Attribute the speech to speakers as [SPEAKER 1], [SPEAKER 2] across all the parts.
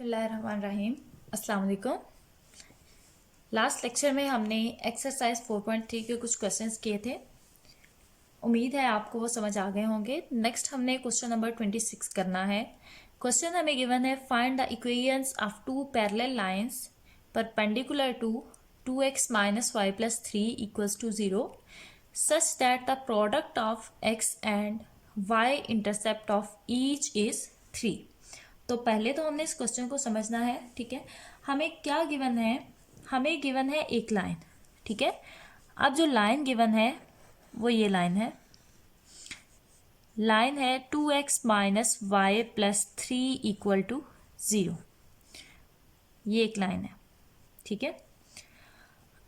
[SPEAKER 1] बिस्मिल्लाहिर्रहमानिर्रहीम। अस्सलाम वालेकुम। लास्ट लेक्चर में हमने एक्सरसाइज 4.3 के कुछ क्वेश्चंस किए थे। उम्मीद है आपको वो समझ आ गए होंगे। नेक्स्ट हमने क्वेश्चन नंबर 26 करना है। क्वेश्चन हमें गिवन है, find the equations of two parallel lines perpendicular to 2x minus y plus 3 equals to 0 such that the product of x and y intercept of each is 3। तो पहले तो हमने इस question को समझना है, ठीक है। हमें क्या गिवन है? हमें गिवन है एक लाइन, ठीक है। अब जो लाइन गिवन है वो ये लाइन है 2x minus y plus 3 equal to 0। ये एक लाइन है, ठीक है।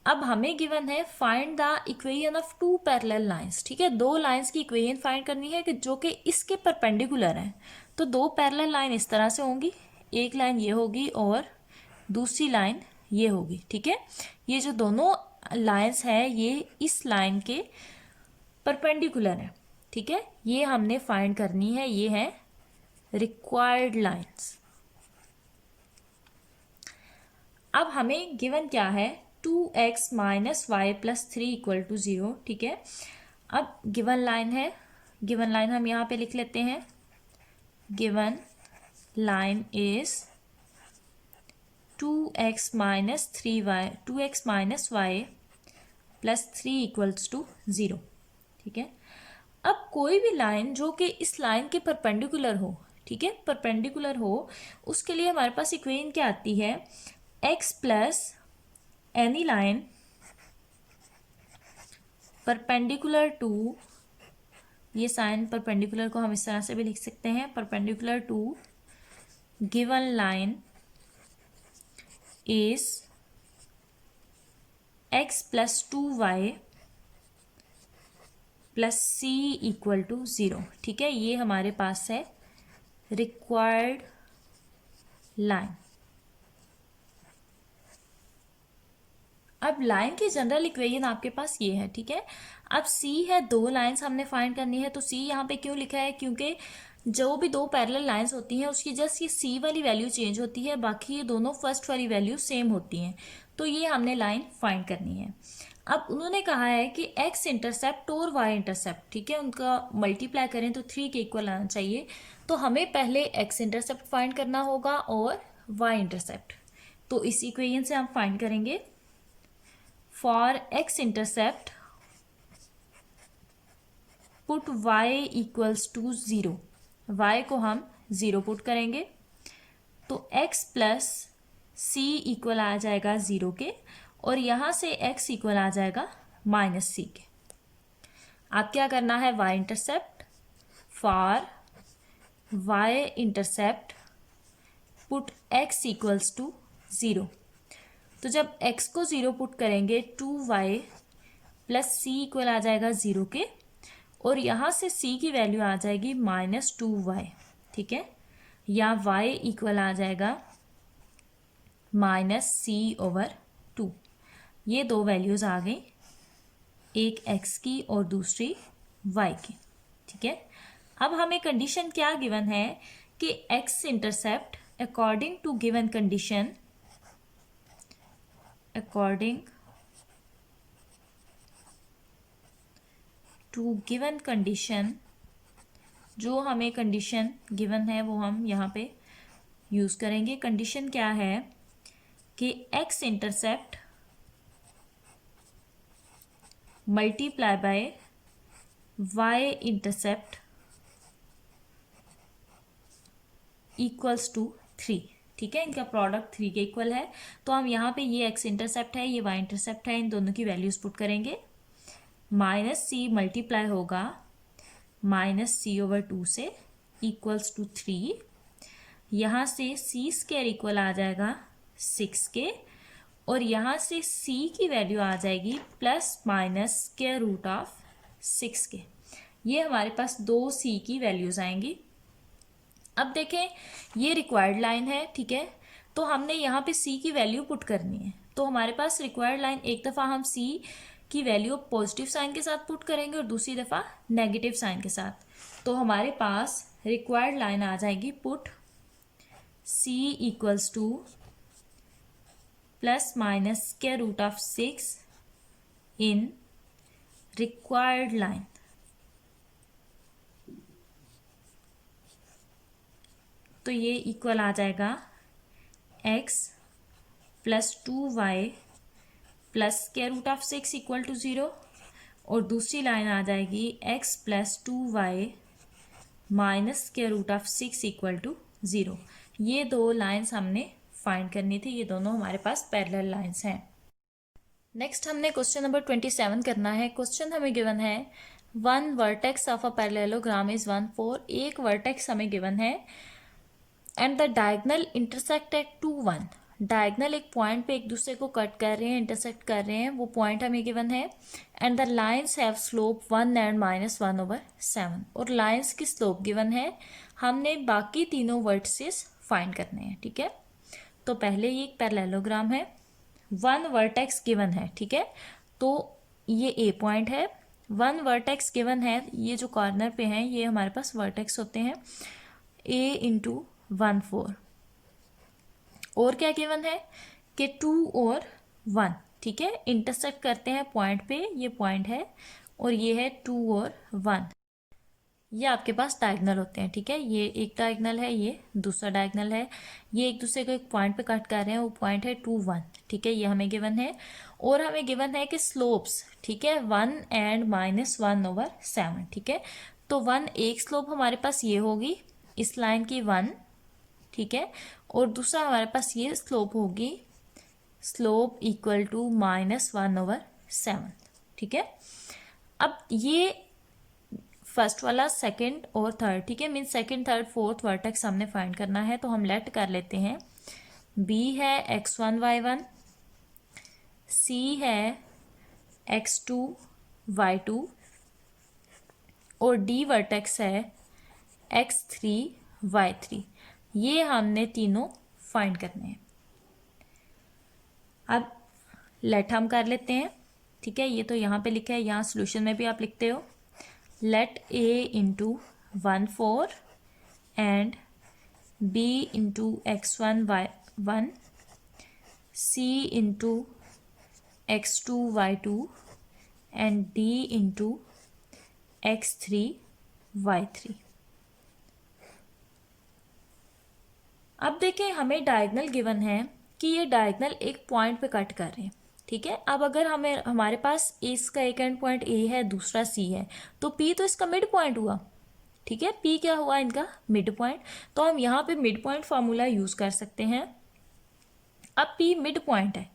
[SPEAKER 1] अब हमें गिवन है find the equation of two parallel lines, ठीक है। दो लाइंस की इक्वेशन फाइंड करनी है कि जो कि इसके परपेंडिकुलर हैं। तो दो पैरेलल लाइन इस तरह से होंगी, एक लाइन ये होगी और दूसरी लाइन ये होगी, ठीक है। ये जो दोनों लाइंस हैं ये इस लाइन के परपेंडिकुलर है, ठीक है। ये हमने फाइंड करनी है, ये है रिक्वायर्ड लाइंस। अब हमें गिवन क्या है? 2x minus y plus 3 equal to 0, ठीक है। अब गिवन लाइन है, गिवन लाइन हम यहाँ पे लिख लेते हैं। Given line is 2x minus 3y 2x minus y plus 3 equals to 0, ठीक है। अब कोई भी लाइन जो कि इस लाइन के परपेंडिकुलर हो, ठीक है, परपेंडिकुलर हो, उसके लिए हमारे पास इक्वेशन क्या आती है? x plus any line perpendicular to, ये साइन परपेंडिकुलर को हम इस तरह से भी लिख सकते हैं, perpendicular to given line is x plus 2y plus c equal to 0, ठीक है। ये हमारे पास है रिक्वायर्ड लाइन। अब लाइन की जनरल इक्वेशन आपके पास ये है, ठीक है। अब C है, दो लाइंस हमने फाइंड करनी है। तो C यहाँ पे क्यों लिखा है? क्योंकि जो भी दो पैरेलल लाइंस होती हैं उसकी जस्ट ये C वाली वैल्यू चेंज होती है, बाकी ये दोनों फर्स्ट वाली वैल्यू सेम होती हैं। तो ये हमने लाइन फाइंड करनी है। अब उन्होंने कहा है कि x इंटरसेप्ट और y इंटरसेप्ट, ठीक है, उनका मल्टीप्लाई करें तो 3 के इक्वल आना चाहिए। तो हमें पहले x इंटरसेप्ट फाइंड करना होगा और y इंटरसेप्ट। तो इस इक्वेशन से हम फाइंड करेंगे। For x intercept put y equals to 0, y को हम 0 पुट करेंगे तो x प्लस c इक्वल आ जाएगा 0 के, और यहाँ से x इक्वल आ जाएगा माइनस c के। आप क्या करना है? y intercept for y intercept put x equals to 0। तो जब x को 0 पुट करेंगे 2y प्लस c इक्वल आ जाएगा 0 के, और यहाँ से c की वैल्यू आ जाएगी माइनस 2y, ठीक है। या y इक्वल आ जाएगा माइनस c ओवर 2। ये दो वैल्यूज़ आ गई, एक x की और दूसरी y की, ठीक है। अब हमें कंडीशन क्या गिवन है कि x intercept according to given condition, according to given condition, जो हमें कंडीशन गिवन है वो हम यहाँ पे यूज़ करेंगे। कंडीशन क्या है कि x intercept multiply by y intercept equals to 3, ठीक है। इनका प्रोडक्ट 3 के इक्वल है। तो हम यहाँ पे ये x इंटरसेप्ट है, ये y इंटरसेप्ट है, इन दोनों की वैल्यूज पुट करेंगे। माइनस c मल्टीप्लाई होगा माइनस c ओवर 2 से इक्वल्स टू 3। यहाँ से c स्क्वायर इक्वल आ जाएगा 6 के, और यहाँ से c की वैल्यू आ जाएगी plus minus square root of 6 के। ये हमारे पास दो c की वैल्यूज आएंगी। अब देखें, ये रिक्वायर्ड लाइन है, ठीक है। तो हमने यहाँ पे c की वैल्यू पुट करनी है। तो हमारे पास रिक्वायर्ड लाइन, एक दफ़ा हम c की वैल्यू पॉजिटिव साइन के साथ पुट करेंगे और दूसरी दफ़ा नेगेटिव साइन के साथ। तो हमारे पास रिक्वायर्ड लाइन आ जाएगी, put c equals to plus minus square root of 6 in required line. तो ये इक्वल आ जाएगा x plus 2y plus square root of 6 equal to 0, और दूसरी लाइन आ जाएगी x plus 2y minus square root of 6 equal to 0। ये दो लाइन्स हमने फाइंड करनी थी, ये दोनों हमारे पास पैरेलल लाइन्स हैं। नेक्स्ट हमने क्वेश्चन नंबर 27 करना है। क्वेश्चन हमें गिवन है 1 vertex of a parallelogram is 1 4। एक वर्टेक्स हमें गिवन है and the diagonal intersect at 2 1। Diagonal एक पॉइंट पे एक दूसरे को कट कर रहे हैं, इंटरसेक्ट कर रहे हैं, वो पॉइंट हमें गिवन है। And the lines have slope 1 and -1/7। और लाइन्स की स्लोप गिवन है, हमने बाकी तीनों वर्टिसेस फाइंड करने हैं। ठीक है, तो पहले ये एक पैरेललोग्राम है, 1 वर्टेक्स गिवन है। ठीक है, तो ये ए पॉइंट है, 1 वर्टेक्स गिवन है, ये जो कॉर्नर पे हैं ये हमारे पास वर्टेक्स होते हैं, a इंटू 1 4। और क्या गिवन है कि 2 और 1। ठीक है, इंटरसेक्ट करते हैं पॉइंट पे, ये पॉइंट है, और ये है 2 और 1। ये आपके पास डायगनल होते हैं। ठीक है, ये एक डायगनल है, ये दूसरा डायगनल है, ये एक दूसरे को एक पॉइंट पे कट कर रहे हैं, वो पॉइंट है 2 1। ठीक है, ये हमें गिवन है। और हमें गिवन है कि स्लोप्स, ठीक है, 1 एंड -1/7। ठीक है, तो 1 एक स्लोप हमारे पास ये होगी इस लाइन की 1। ठीक है, और दूसरा हमारे पास ये स्लोप होगी, स्लोप इक्वल टू -1/7। ठीक है, अब ये फर्स्ट वाला सेकंड और थर्ड, ठीक है, mean second third fourth vertex हमने फाइंड करना है, तो हम लेट कर लेते हैं। b है x1 y1, c है x2 y2, और d वर्टेक्स है x3 y3। ये हमने तीनों फाइंड करने हैं। अब लेट हम कर लेते हैं। ठीक है, ये तो यहाँ पे लिखा है, यहाँ सोल्यूशन में भी आप लिखते हो। Let a into 1 4 and b into x1 y1, c into x2 y2 and d into x3 y3। अब देखें, हमें डायगनल गिवन है कि ये डायगनल एक पॉइंट पे कट कर रहे हैं। ठीक है, अब अगर हमारे पास इसका एक एंड पॉइंट ए है, दूसरा सी है, तो पी तो इसका मिड पॉइंट हुआ। ठीक है, पी क्या हुआ इनका, मिड पॉइंट। तो हम यहाँ पे मिड पॉइंट फार्मूला यूज कर सकते हैं। अब पी मिड पॉइंट है,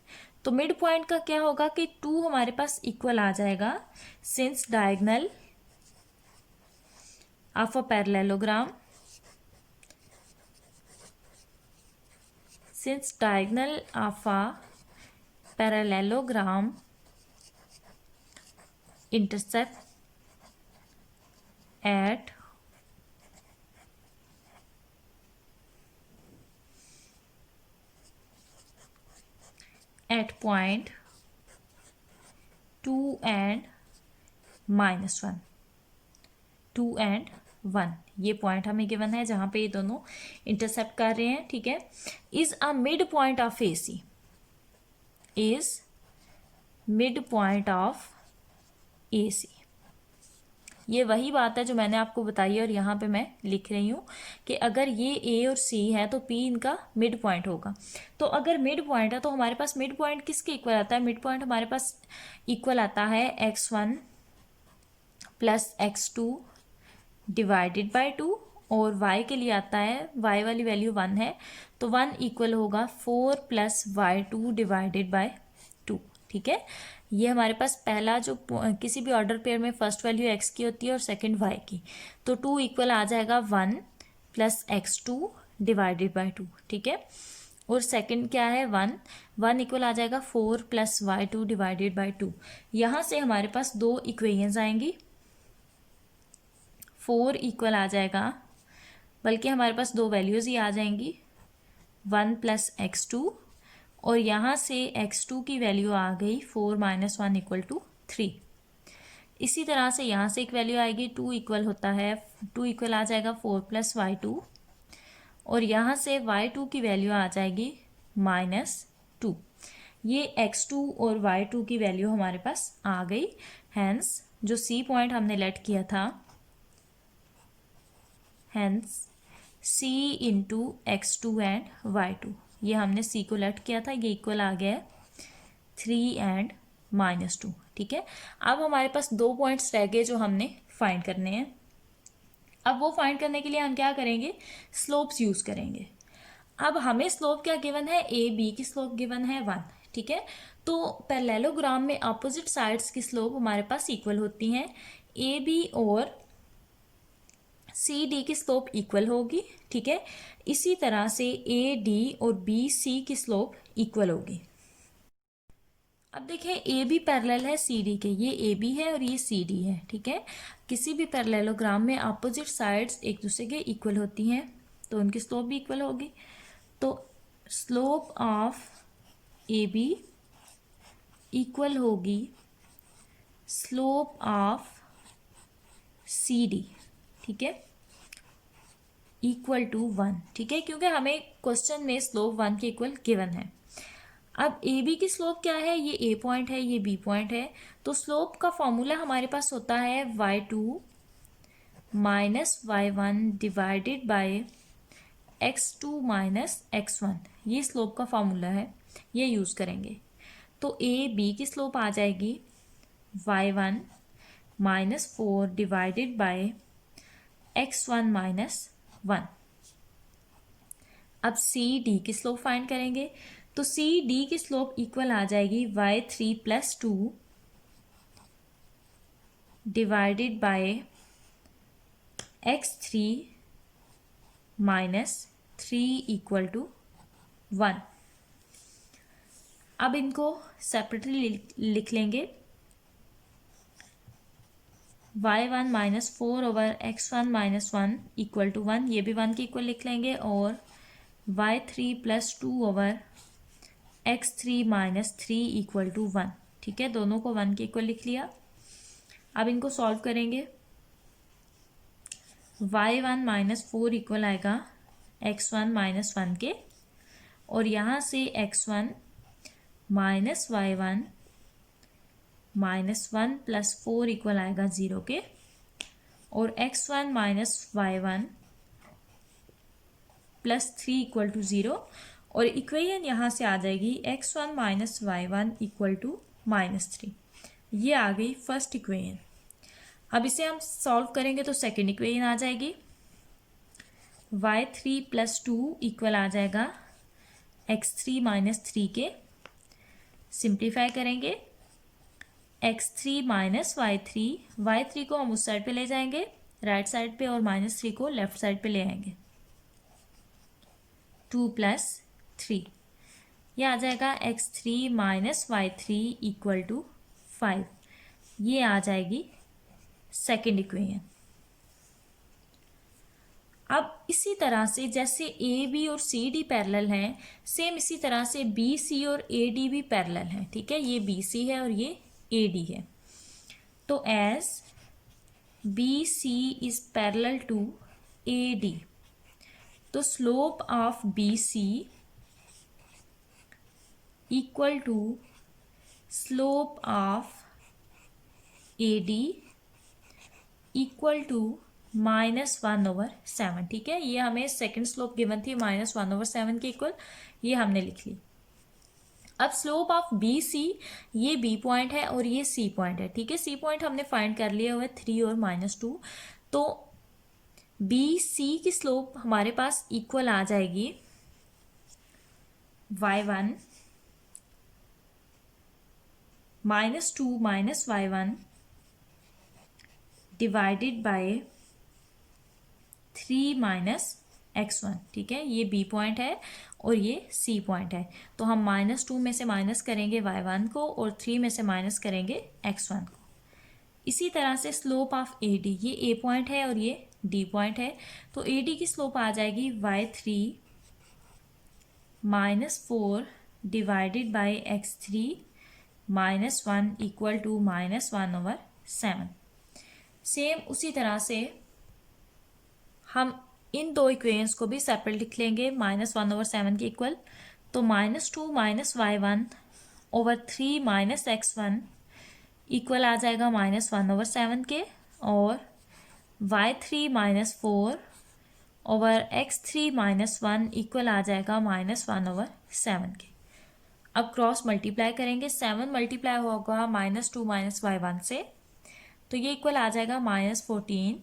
[SPEAKER 1] तो मिड पॉइंट का क्या होगा कि 2 हमारे पास इक्वल आ जाएगा, since diagonal of a parallelogram, since diagonal of a parallelogram intersect at point 2 and -1, 2 and 1, ये पॉइंट हमें गिवन है जहां पे ये दोनों इंटरसेप्ट कर रहे हैं। ठीक है, is a mid point of A C, is mid point of A C. ये वही बात है जो मैंने आपको बताई है, और यहाँ पे मैं लिख रही हूँ कि अगर ये ए और सी है तो पी इनका मिड पॉइंट होगा। तो अगर मिड पॉइंट है तो हमारे पास मिड पॉइंट किसके इक्वल आता है, मिड पॉइंट हमारे पास इक्वल आता है x1 plus x2 divided by 2, और y के लिए आता है, y वाली वैल्यू 1 है, तो 1 इक्वल होगा 4 प्लस y2 डिवाइडेड बाय 2। ठीक है, ये हमारे पास पहला जो किसी भी ऑर्डर पेयर में फर्स्ट वैल्यू x की होती है और सेकंड y की, तो 2 इक्वल आ जाएगा 1 प्लस x2 डिवाइडेड बाय 2। ठीक है, और सेकंड क्या है 1 इक्वल आ जाएगा 4 प्लस y2 डिवाइडेड बाय 2। यहाँ से हमारे पास दो इक्वेशंस आएंगी, 4 इक्वल आ जाएगा, बल्कि हमारे पास दो वैल्यूज़ ही आ जाएंगी, 1 प्लस x2, और यहाँ से x2 की वैल्यू आ गई 4 - 1 इक्वल टू 3। इसी तरह से यहाँ से एक वैल्यू आएगी 2 इक्वल होता है, 2 इक्वल आ जाएगा 4 प्लस y2, और यहाँ से y2 की वैल्यू आ जाएगी -2। ये x2 और y2 की वैल्यू हमारे पास आ गई। हैंस जो C पॉइंट हमने लेट किया था, hence C into x2 and y2, ये हमने C को लेट किया था, ये इक्वल आ गया 3 एंड -2। ठीक है, अब हमारे पास 2 पॉइंट्स रह गए जो हमने फाइंड करने हैं। अब वो फाइंड करने के लिए हम क्या करेंगे, स्लोप्स यूज करेंगे। अब हमें स्लोप क्या गिवन है, ए बी की स्लोप गिवन है 1। ठीक है, तो पैरेललोग्राम में अपोजिट साइड्स की स्लोप हमारे पास इक्वल होती हैं। ए बी और सी डी की स्लोप इक्वल होगी। ठीक है, इसी तरह से ए डी और बी सी की स्लोप इक्वल होगी। अब देखिए ए बी पैरेलल है सी डी के, ये ए बी है और ये सी डी है। ठीक है, किसी भी पैरेललोग्राम में अपोजिट साइड्स एक दूसरे के इक्वल होती हैं तो उनकी स्लोप भी इक्वल होगी। तो slope of A B equal होगी स्लोप ऑफ सी डी। ठीक है, इक्वल टू 1। ठीक है, क्योंकि हमें क्वेश्चन में स्लोप 1 के इक्वल गिवन है। अब ए बी की स्लोप क्या है, ये ए पॉइंट है, ये बी पॉइंट है, तो स्लोप का फॉर्मूला हमारे पास होता है y2 minus y1 divided by x2 minus x1। ये स्लोप का फॉर्मूला है, ये यूज करेंगे। तो ए बी की स्लोप आ जाएगी y1 minus 4 divided bye x1 minus 1। अब सी डी की स्लोप फाइंड करेंगे, तो सी डी की स्लोप इक्वल आ जाएगी y3 plus 2 divided by x3 minus 3 equal to 1। अब इनको सेपरेटली लिख लेंगे। y1 minus 4 over x1 minus 1 equal to 1, ये भी 1 के इक्वल लिख लेंगे। और y3 plus 2 over x3 minus 3 equal to 1। ठीक है, दोनों को 1 के इक्वल लिख लिया। अब इनको सॉल्व करेंगे। y1 माइनस 4 इक्वल आएगा x1 माइनस 1 के, और यहाँ से x1 minus y1 minus 1 plus 4 equal आएगा 0 के, और x1 minus y1 plus 3 equal to 0, और इक्वेशन यहाँ से आ जाएगी x1 minus y1 equal to -3। ये आ गई फर्स्ट इक्वेशन। अब इसे हम सॉल्व करेंगे तो सेकेंड इक्वेशन आ जाएगी। y3 प्लस 2 इक्वल आ जाएगा x3 माइनस 3 के। सिंप्लीफाई करेंगे, x3 माइनस y3 को हम उस साइड पे ले जाएंगे राइट साइड पे, और -3 को लेफ्ट साइड पे ले आएंगे। 2 प्लस 3, ये आ जाएगा x3 minus y3 equal to 5। ये आ जाएगी सेकेंड इक्वेशन। अब इसी तरह से जैसे ए बी और सी डी पैरेलल हैं, सेम इसी तरह से बी सी और ए डी भी पैरेलल हैं। ठीक है, ये बी सी है और ये ए डी है। तो as B C is parallel to A D, तो slope of B C equal to slope of A D equal to -1/7। ठीक है, ये हमें सेकंड स्लोप गिवन थी -1/7 के इक्वल, ये हमने लिख ली। अब स्लोप ऑफ बी सी, ये बी पॉइंट है और ये सी पॉइंट है। ठीक है, सी पॉइंट हमने फाइंड कर लिया हुआ है 3 और -2, तो बी सी की स्लोप हमारे पास इक्वल आ जाएगी y1 -2 minus y1 divided by 3 minus x1। ठीक है, ये b पॉइंट है और ये c पॉइंट है, तो हम -2 में से माइनस करेंगे y1 को और 3 में से माइनस करेंगे x1 को। इसी तरह से स्लोप ऑफ AD, ये a पॉइंट है और ये d पॉइंट है, तो AD की स्लोप आ जाएगी y3 -4 divided by x3 -1 equal to -1/7। Same उसी तरह से हम इन दो इक्वेशंस को भी सेपरेट लिख लेंगे, -1/7 के इक्वल। तो -2 - y1 ओवर 3 - x1 इक्वल आ जाएगा -1/7 के, और y3 - 4 ओवर x3 - 1 इक्वल आ जाएगा -1/7 के। अब क्रॉस मल्टीप्लाई करेंगे, 7 मल्टीप्लाई होगा -2 - y1 से, तो ये इक्वल आ जाएगा -14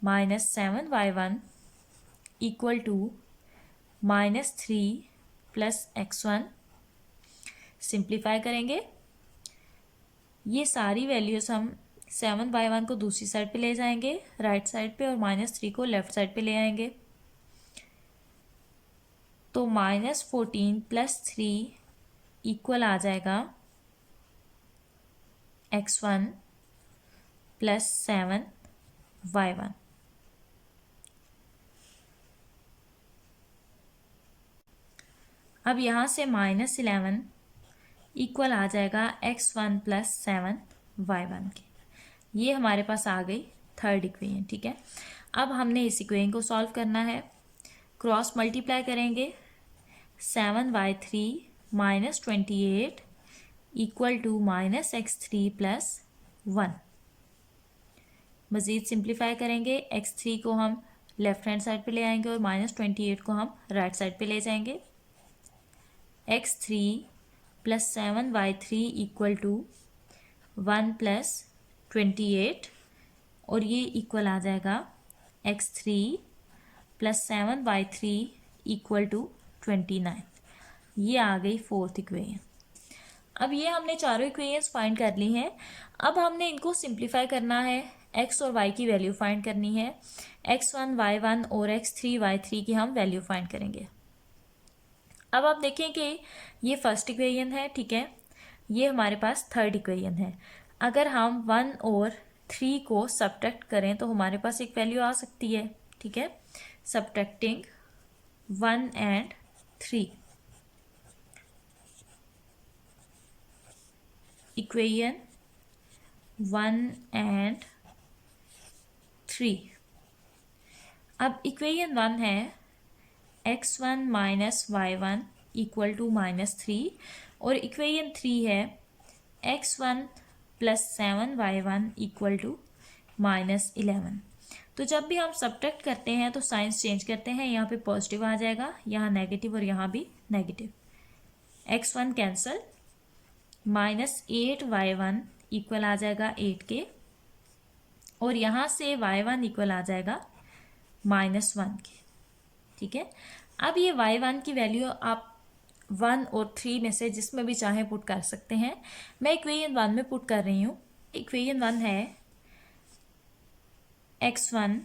[SPEAKER 1] - 7y1 equal to -3 + x1। Simplify करेंगे, ये सारी वैल्यूज हम 7y1 को दूसरी साइड पे ले जाएंगे राइट साइड पे, और -3 को लेफ्ट साइड पे ले आएंगे। तो -14 + 3 इक्वल आ जाएगा x1 + 7y1। अब यहाँ से -11 इक्वल आ जाएगा x1 + 7y1 के। ये हमारे पास आ गई थर्ड इक्वेशन, ठीक है। अब हमने इस इक्वेशन को सॉल्व करना है, क्रॉस मल्टीप्लाई करेंगे, 7y3 - 28 इक्वल टू -x3 + 1। मज़ीद सिंप्लीफाई करेंगे, x3 को हम लेफ्ट हैंड साइड पे ले आएंगे और -28 को हम राइट साइड पे ले जाएंगे। x3 + 7y3 इक्वल टू 1 + 28, और ये इक्वल आ जाएगा x3 + 7y3 इक्वल टू 29। ये आ गई फोर्थ इक्वेशन। अब ये हमने चारों इक्वेशंस फाइंड कर ली हैं। अब हमने इनको सिंप्लीफाई करना है, x और y की वैल्यू फाइंड करनी है। x1 y1 और x3 y3 की हम वैल्यू फाइंड करेंगे। अब आप देखें कि ये फर्स्ट इक्वेशन है, ठीक है, ये हमारे पास थर्ड इक्वेशन है। अगर हम 1 और 3 को सब्ट्रैक्ट करें तो हमारे पास एक वैल्यू आ सकती है, ठीक है। Subtracting 1 and 3, equation 1 and 3। अब इक्वेशन 1 है x1 - y1 इक्वल टू -3, और इक्वेशन 3 है x1 + 7y1 इक्वल टू -11। तो जब भी हम सब्ट्रैक्ट करते हैं तो साइंस चेंज करते हैं, यहाँ पे पॉजिटिव आ जाएगा, यहाँ नेगेटिव और यहाँ भी negative. x1 cancel, -8y1 equal आ जाएगा 8 के, और यहाँ से y1 इक्वल आ जाएगा -1 के, ठीक है। अब ये y1 की वैल्यू आप 1 और 3 में से जिसमें भी चाहे पुट कर सकते हैं। मैं इक्वेशन 1 में पुट कर रही हूँ। इक्वेशन 1 है x1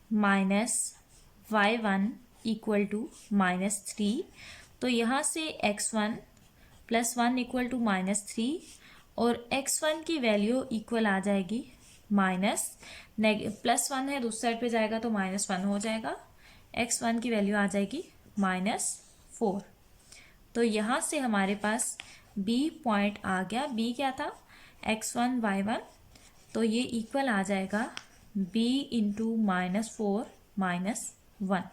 [SPEAKER 1] - y1 इक्वल टू -3, तो यहाँ से x1 + 1 इक्वल टू -3, और x1 की वैल्यू इक्वल आ जाएगी +1 है, दूसरी साइड पे जाएगा तो -1 हो जाएगा, x1 की वैल्यू आ जाएगी -4। तो यहाँ से हमारे पास b पॉइंट आ गया। b क्या था, x1 y1, तो ये इक्वल आ जाएगा b इंटू -4 -1।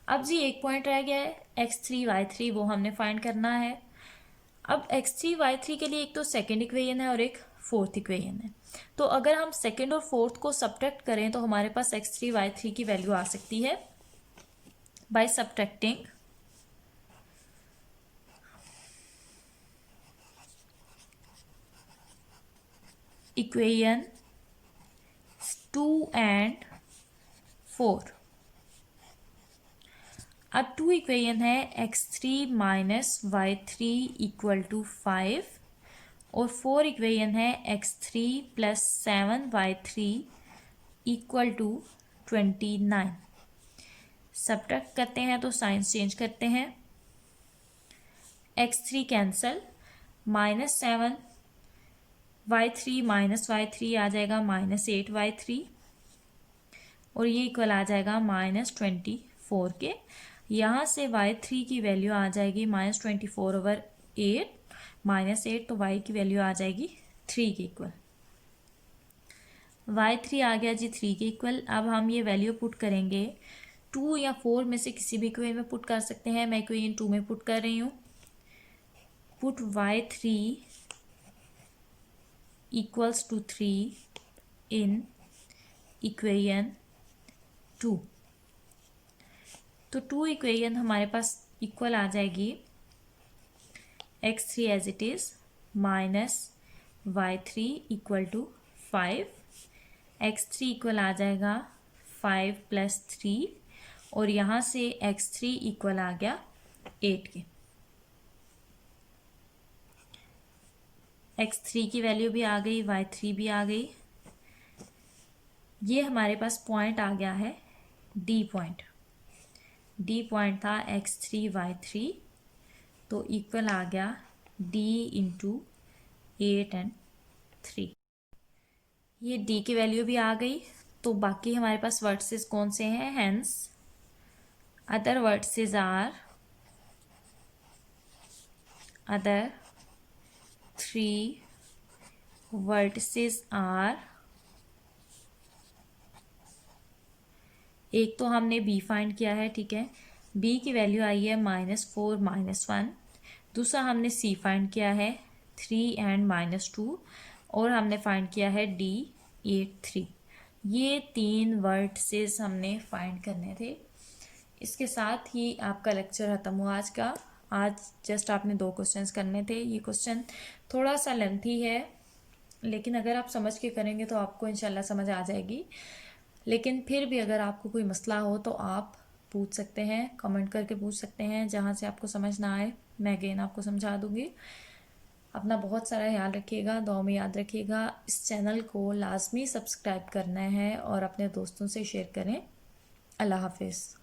[SPEAKER 1] अब जी एक पॉइंट रह गया है x3 y3, वो हमने फाइंड करना है। अब x3 y3 के लिए एक तो सेकेंड इक्वेशन है और एक फोर्थ इक्वेशन है। तो अगर हम सेकेंड और फोर्थ को सब्ट्रैक्ट करें तो हमारे पास x3 y3 की वैल्यू आ सकती है बाय सब्ट्रैक्टिंग इक्वेशन 2 and 4। अब 2 इक्वेशन है x3 - y3 इक्वल टू 5, और 4 इक्वेशन है x3 + 7y3 equal to 29। Subtract करते हैं तो साइंस चेंज करते हैं, x3 कैंसल, -7 y3 -y3 आ जाएगा -8y3, और ये इक्वल आ जाएगा -24 के। यहाँ से y3 की वैल्यू आ जाएगी -24/8, -8, तो y की वैल्यू आ जाएगी 3 के इक्वल। y3 आ गया जी 3 के इक्वल। अब हम ये वैल्यू पुट करेंगे 2 या 4 में से किसी भी इक्वेशन में पुट कर सकते हैं। मैं इक्वेशन 2 में पुट कर रही हूँ। Put y3 equals to 3 in equation 2। तो 2 इक्वेशन हमारे पास इक्वल आ जाएगी x3 as it is minus y3 equal to 5। x3 equal आ जाएगा 5 प्लस 3 और यहाँ से x3 इक्वल आ गया 8 के। x3 की वैल्यू भी आ गई, y3 भी आ गई। ये हमारे पास पॉइंट आ गया है D पॉइंट। D पॉइंट था x3 y3, तो इक्वल आ गया D इंटू 8 एंड 3। ये D की वैल्यू भी आ गई। तो बाकी हमारे पास वर्टिसेस कौन से हैं? Hence other vertices are other 3 vertices are, एक तो हमने b फाइंड किया है, ठीक है, b की वैल्यू आई है -4 -1। दूसरा हमने c फाइंड किया है 3 एंड -2 और हमने फाइंड किया है d 8 3। ये 3 वर्टिसेस हमने फाइंड करने थे। इसके साथ ही आपका लेक्चर ख़त्म हुआ आज का। आज जस्ट आपने 2 क्वेश्चंस करने थे। ये क्वेश्चन थोड़ा सा लेंथी है, लेकिन अगर आप समझ के करेंगे तो आपको इंशाल्लाह समझ आ जाएगी। लेकिन फिर भी अगर आपको कोई मसला हो तो आप पूछ सकते हैं, कमेंट करके पूछ सकते हैं। जहाँ से आपको समझ ना आए मैं अगेन आपको समझा दूँगी। अपना बहुत सारा ख्याल रखिएगा, दुआ में याद रखिएगा। इस चैनल को लाजमी सब्सक्राइब करना है और अपने दोस्तों से शेयर करें। अल्लाह हाफिज़।